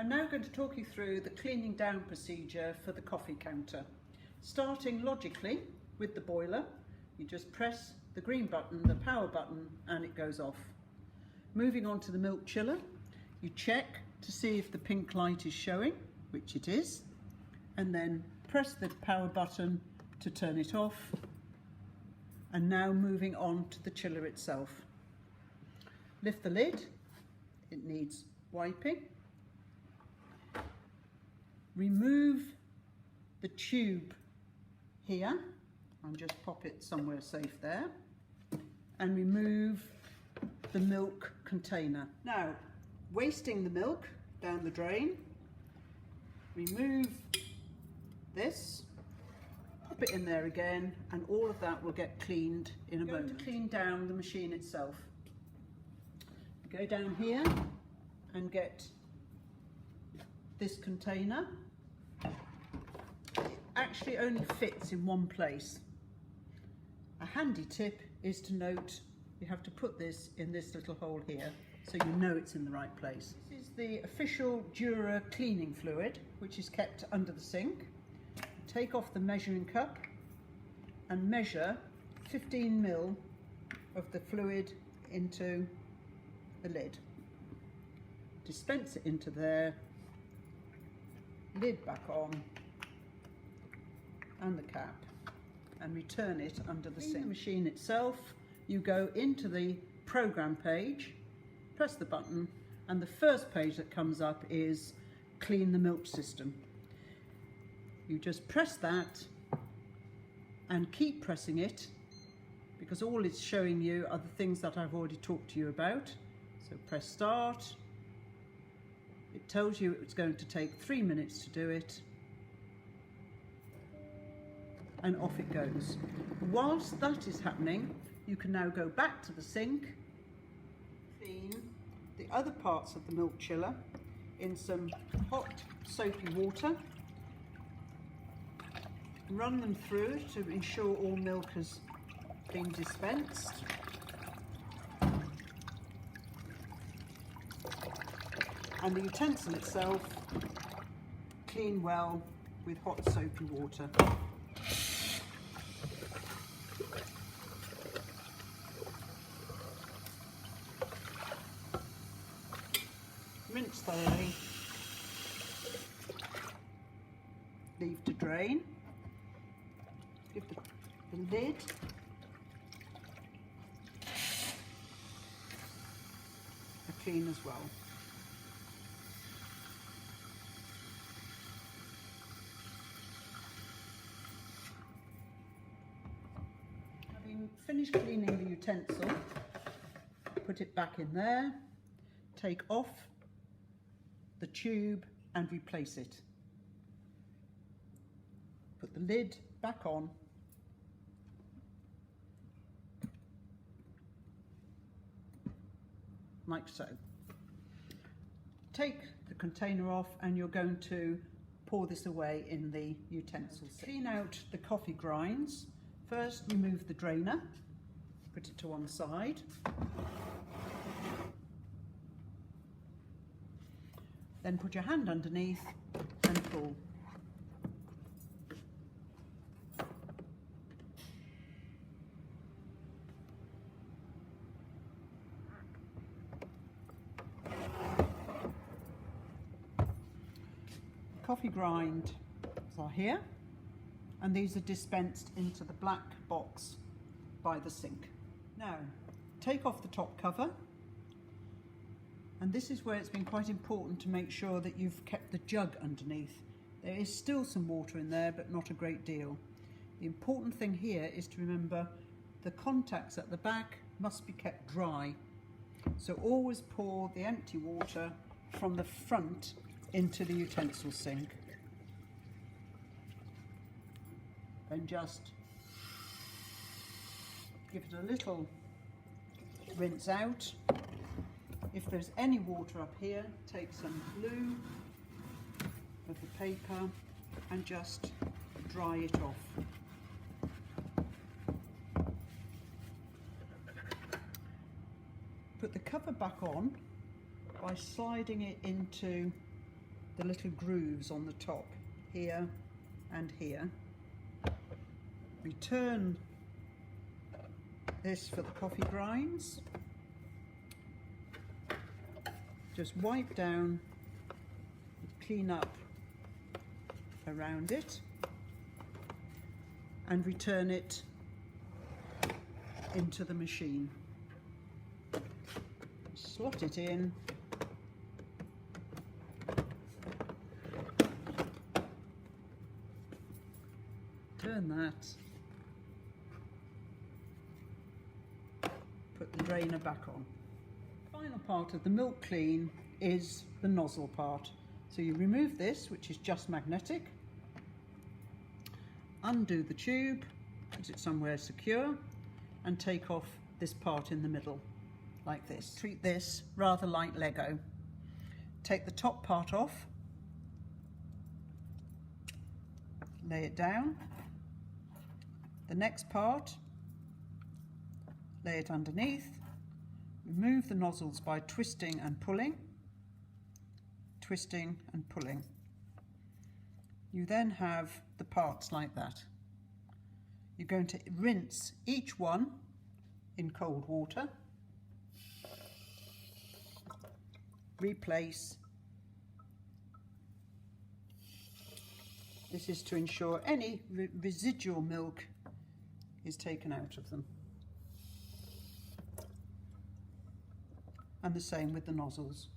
I'm now going to talk you through the cleaning down procedure for the coffee counter. Starting logically with the boiler, you just press the green button, the power button, and it goes off. Moving on to the milk chiller, you check to see if the pink light is showing, which it is, and then press the power button to turn it off. And now moving on to the chiller itself. Lift the lid, it needs wiping. Remove the tube here, and just pop it somewhere safe there, and remove the milk container. Now, wasting the milk down the drain, remove this, pop it in there again, and all of that will get cleaned in a moment. To clean down the machine itself, go down here and get this container. It actually only fits in one place. A handy tip is to note you have to put this in this little hole here so you know it's in the right place. This is the official Dura cleaning fluid, which is kept under the sink. Take off the measuring cup and measure 15 ml of the fluid into the lid. Dispense it into there, lid back on, and the cap, and return it under the sink. In the machine itself, you go into the program page, press the button, and the first page that comes up is Clean the Milk System. You just press that and keep pressing it, because all it's showing you are the things that I've already talked to you about. So press start. It tells you it's going to take 3 minutes to do it, and off it goes. Whilst that is happening, you can now go back to the sink, clean the other parts of the milk chiller in some hot soapy water, run them through to ensure all milk has been dispensed. And the utensil itself, clean well with hot soapy water. Rinse thoroughly, leave to drain, give the lid a clean as well. Having finished cleaning the utensil, put it back in there, take off the tube and replace it. Put the lid back on, like so. Take the container off and you're going to pour this away in the utensil. Clean out the coffee grinds. First, remove the drainer, put it to one side. Then put your hand underneath and pull. Coffee grinds are here, and these are dispensed into the black box by the sink. Now, take off the top cover. And this is where it's been quite important to make sure that you've kept the jug underneath. There is still some water in there, but not a great deal. The important thing here is to remember the contacts at the back must be kept dry. So always pour the empty water from the front into the utensil sink. Then just give it a little rinse out. If there's any water up here, take some glue of the paper and just dry it off. Put the cover back on by sliding it into the little grooves on the top, here and here. Return this for the coffee grinds. Just wipe down, clean up around it, and return it into the machine. Slot it in. Turn that. Put the drainer back on. Final part of the milk clean is the nozzle part. So you remove this, which is just magnetic, undo the tube, put it somewhere secure, and take off this part in the middle, like this. Treat this rather like Lego. Take the top part off, lay it down. The next part, lay it underneath. Remove the nozzles by twisting and pulling, twisting and pulling. You then have the parts like that. You're going to rinse each one in cold water, replace. This is to ensure any residual milk is taken out of them. And the same with the nozzles.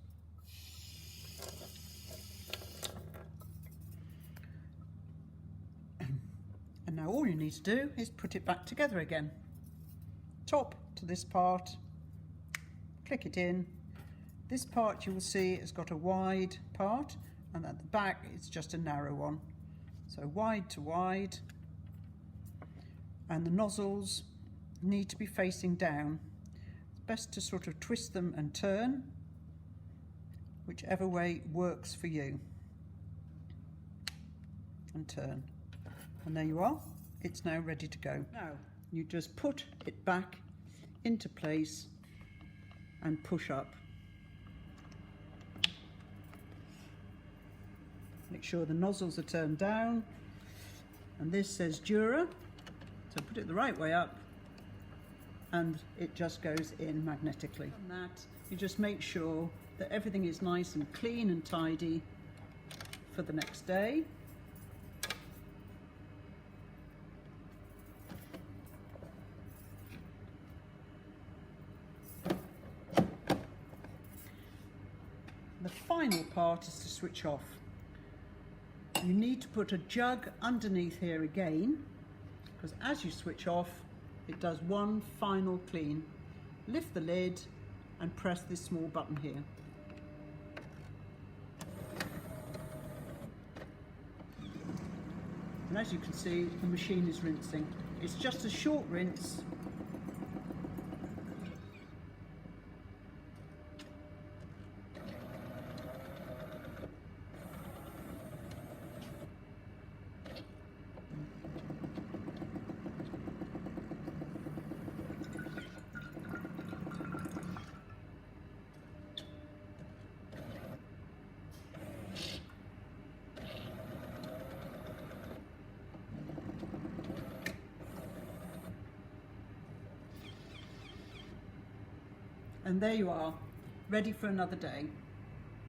And now all you need to do is put it back together again. Top to this part, click it in. This part you will see has got a wide part, and at the back it's just a narrow one. So wide to wide, and the nozzles need to be facing down. It's best to sort of twist them and turn, whichever way works for you. And turn. And there you are, it's now ready to go. Now you just put it back into place and push up. Make sure the nozzles are turned down, and this says Dura, so put it the right way up and it just goes in magnetically. And that, you just make sure that everything is nice and clean and tidy for the next day. The final part is to switch off. You need to put a jug underneath here again, because as you switch off, it does one final clean. Lift the lid and press this small button here. And as you can see, the machine is rinsing. It's just a short rinse. And there you are, ready for another day.